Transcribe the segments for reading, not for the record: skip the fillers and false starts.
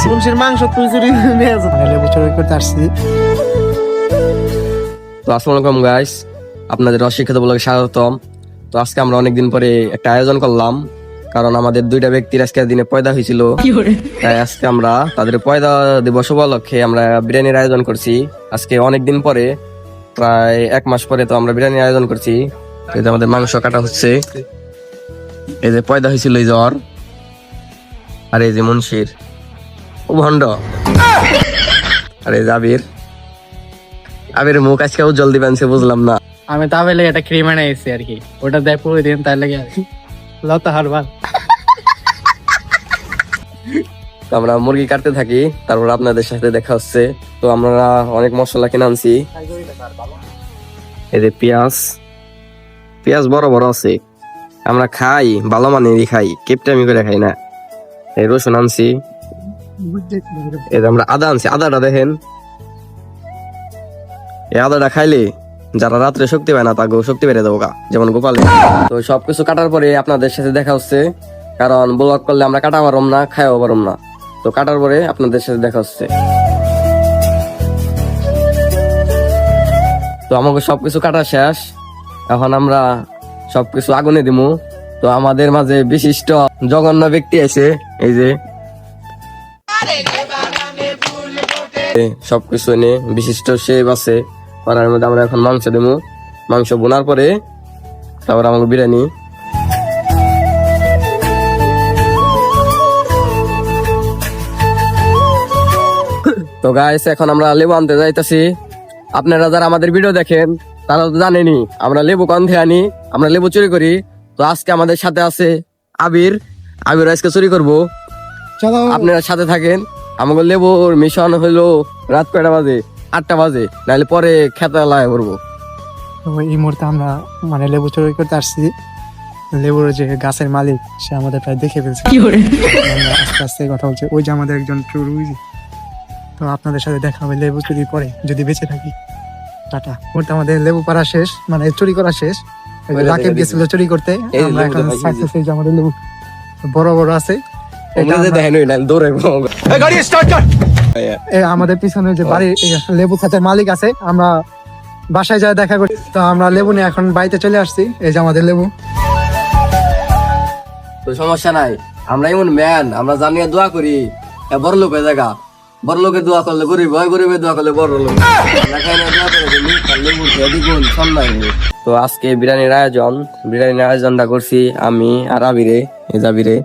মুন্সির মাংস তুই চুরি নিয়ে যাস লেবু চুরি করতে আসছি। তো আসসালামু আলাইকুম গাইস, আপনাদের অশিক্ষিত ব্লগে স্বাগতম। তো আজকে আমরা অনেকদিন পরে একটা আয়োজন করলাম, কারণ আমাদের দুইটা ব্যক্তির আজকের দিনে পয়দা হয়েছিল। তাই আজকে আমরা তাদের পয়দা দিবস উপলক্ষে আমরা বিরিয়ানির আয়োজন করছি। আজকে অনেকদিন পরে, প্রায় 1 মাস পরে তো আমরা বিরিয়ানির আয়োজন করছি। এই যে আমাদের মাংস কাটা হচ্ছে, এই যে পয়দা হয়েছিল এই জ্বর, আর এই যে মুন্সির ও ভণ্ড, আর এই যে আবির মুখ আজকে উজ্জ্বল দিবেন সে বুঝলাম না। আমি তাহলে লেগে একটা ক্রিম আনাইছি আর কি, ওটা দেয় পুরো দিন তাই লেগে লতা হারবার। তো আমরা মুরগি কাটতে থাকি, তারপর আপনাদের সাথে দেখা হচ্ছে। তো আমরা অনেক মশলা কিনে আনছি। এই যে পেঁয়াজ বড় বড় আছে, আমরা খাই ভালো মানেরই খাই, কেপটামি করে খাই না। এই রসুন আনছি, এই যে আমরা আদা আনছি, আদাটা দেখেন, এই আদাটা খাইলে যারা রাত্রে শক্তি পায় না তাকেও শক্তি বেড়ে দেবো গা, যেমন গোপালে। তো সবকিছু কাটার পরে আপনাদের সাথে দেখা হচ্ছে, কারণ ব্লগ করলে আমরা কাটা পারম না, খাইও পারম না। তো কাটার পরে আপনাদের সাথে দেখা হচ্ছে। তো আমাকে সবকিছু কাটা শেষ, এখন আমরা সবকিছু আগুনে দিমু। তো আমাদের মাঝে বিশিষ্ট জঘন্য ব্যক্তি আছে, এই যে সবকিছু এনে বিশিষ্ট শেফ আছে। করার মধ্যে আমরা এখন মাংস দেবো, মাংস বোনার পরে তারপর আমাকে বিরিয়ানি। তো গাইস, এখন আমরা লেবু আনতে যাইতেছি। আপনারা যারা আমাদের ভিডিও দেখেন তারা তো জানেনি আমরা লেবু কোন থেকে আনি, আমরা লেবু চুরি করি। তো আজকে আমাদের সাথে আছে আবির আজকে চুরি করবো, আপনারা সাথে থাকেন। আমাকে লেবুর মিশন হইলো রাত কয়টা বাজে, 8টা বাজে, নাহলে পরে খেতে লাগে করবো। তো এই মুহূর্তে আমরা মানে লেবু চুরি করতে আসছি। লেবুর যে গাছের মালিক সে আমাদের প্রায় দেখে ফেলছে, আমরা আস্তে আস্তে কথা বলছি। ওই যে আমাদের একজন চুরি। তো আপনাদের সাথে দেখা হবে লেবু চুরি পরে, যদি বেঁচে থাকি। টাটা। ওটা আমাদের লেবু পাড়া শেষ, মানে চুরি করা শেষ। রাকিব গেছিল চুরি করতে, আমরা এখন সাকসেস হয়েছে। আমাদের লেবু বড় বড় আছে, আমাদের পিছনে যে বাড়ির লেবু খাতের মালিক আছে, আমরা বাসায় যায় দেখা করি। তো আমরা লেবু নিয়ে এখন বাড়িতে চলে আসছি। এই যে আমাদের লেবু। তো সমস্যা নাই, আমরা এমন ম্যান, আমরা জানিয়ে দোয়া করি বড় লোকের জায়গা। বড় লোকের দোয়া করলে গরিব হয়, গরিবের দোয়া করলে বড় লোক। তো আজকে বিরিয়ানির আয়োজনটা করছি আমি আর আবিরে, এই জাবিরে,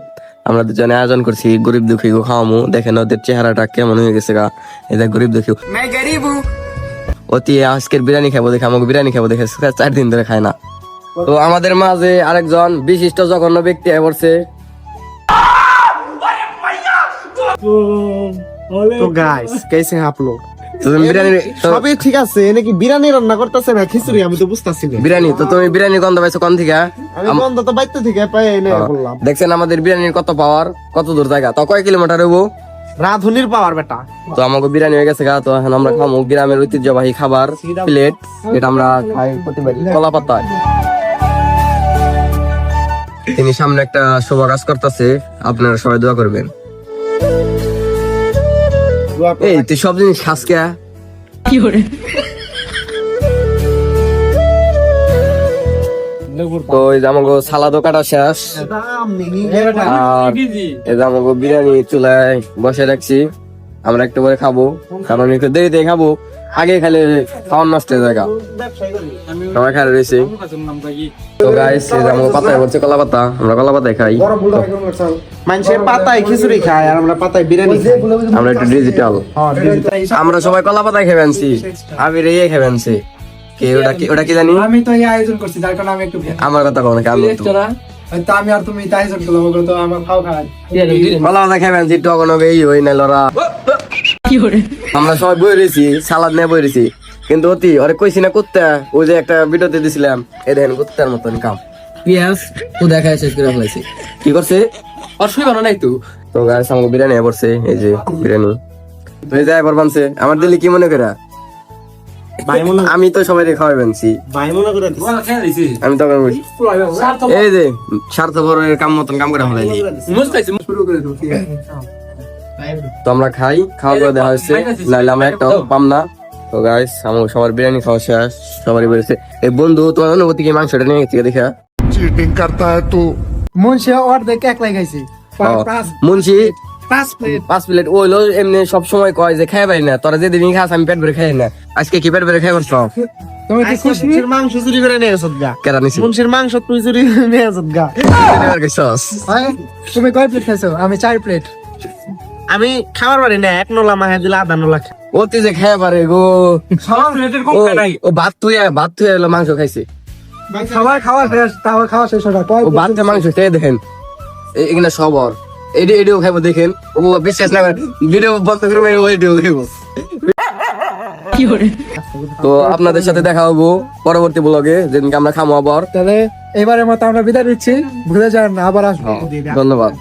আমরা দুজনে আয়োজন করছি। গরিব দুঃখী গো খাওয়ামু, দেখেন ওদের চেহারাটা কেমন হয়ে গেছে গা। এই যে গরিব দুঃখী অতি আজকের বিরিয়ানি খাবো দেখে, আমাকে বিরিয়ানি খাবো দেখে 4 দিন ধরে খায় না। তো আমাদের মাঝে আরেকজন বিশিষ্ট জঘন্য ব্যক্তি হয়ে পড়ছে। তো গাইস কেসে আপ লোগ সবই ঠিক আছে, নাকি বিরিয়ানি রান্না করতেছে না খিচুড়ি, আমি তো বুঝতাছি না। বিরিয়ানি তো তুমি বিরিয়ানি গন্ধ পাইছো কোন থেকে? আমি গন্ধ তো বাইতে থেকে পাই না বললাম। দেখছেন আমাদের বিরিয়ানির কত পাওয়ার, কত দূর জায়গা, তো কয় কিলোমিটার হইব রাধুনির পাওয়ার বেটা। তো আমাকে বিরিয়ানি হয়ে গেছে গা। তো এখন আমরা খাবো গ্রামের ঐতিহ্যবাহী খাবার প্লেট, এটা আমরা খাই প্রতিবার কলা পাতায়। তিনি সামনে একটা শুভ কাজ করতেছে, আপনারা সবাই দোয়া করবেন। এই তুই সব জিনিস খাস কে? তো এই যে আমাকে সালাদও কাটা শেষ, আর এই যে আমাকে বিরিয়ানি চুলায় বসে রাখছি। আমরা একটু করে খাবো, কারণ একটু দেরিতে খাবো, আগে খাইলে খাওয়ার নষ্ট হয়ে যায়। সবাই খাই রয়েছে। তো গাইস, এই যে আমাকে পাতায় বলছে কলা পাতা, আমরা কলা পাতায় খাই। মানুষের পাতায় খিচুড়ি খায় আর আমরা পাতায় বিরিয়ানি খাই। আমরা একটু ডিজিটাল, আমরা সবাই কলা পাতায় খেয়ে আনছি, আবির এই খেয়ে আনছি। ওটা কি জানি, আমি তো এই আয়োজন করছি, যার কারণে আমি একটু আমার কথা কোনো কাম তো আমি আর তুমি আয়োজন করলাম, তো আমার খাও খাওয়া কলা পাতা খেয়ে আনছি। তখন এই হই না লড়া, আমরা সবাই বই রয়েছি, সালাদ নিয়ে বই রয়েছি। কিন্তু অতি ওরে কইছি না কুত্তা, ওই যে একটা ভিডিওতে দিছিলাম, এই দেখেন কুত্তার মতন কাম। পিয়াজ ও দেখায় শেষ করে ফেলাইছে, কি করছে অসুই বানো নাই। তো গাইস আমাকে বিরিয়ানি পড়ছে, এই যে বিরিয়ানি। তো এই যে এবার বানছে, আমার দিলে কি মনে করে? আমি তো সবাই খাওয়াই বানছি, আমি তখন এই যে স্বার্থপরের কাম মতন কাম করে ফেলাইলি। তো আমরা খাই, খাওয়া করে দেওয়া হয়েছে, নাহলে আমরা একটা পাম না। তো গাইস আমার সবার বিরিয়ানি খাওয়া শেষ, সবারই বেড়েছে। এই বন্ধু তোমার অনুভূতি কি মাংসটা নিয়ে গেছে দেখা? चीटिंग करता है तू। মুন্সি অর্ধেক এক লাগাইছে মুন্সি 5 প্লেট 5 প্লেট ওইলো এমনি সব সময় কয় যে খাই পারি না, তোরা যেদিন খাস আমি পেট ভরে খাই না, আজকে কি পেট ভরে খাই পারছ? তুমি কি খুশি? মুন্সির মাংস চুরি করে নিয়ে গেছত গা। কেরা নিছি মুন্সির মাংস তুই চুরি করে নিয়ে গেছত গা। তুমি কয় প্লেট খাইছো? আমি 4 প্লেট। আমি খাবার পারি না, 1 নোলা মাহে দিলে আধা নোলা খাই। ও তুই যে খাই পারে গো, ও ভাত তুই এলো মাংস খাইছে, খাবার শেষ, তাও খাওয়া শেষ হলো। ও ভাতে মাংস খেয়ে দেখেন এখানে সবর এডিও খাইবো দেখেন, ও বিশ্বাস না ভিডিও বন্ধ করে ওইডিও খাইবো। তো আপনাদের সাথে দেখা হবো পরবর্তী ব্লগে, যেদিনকে আমরা খামো আবার। তাহলে এবারের মতো আমরা বিদায় নিচ্ছি, ভুলে যান না, আবার আসবো। ধন্যবাদ।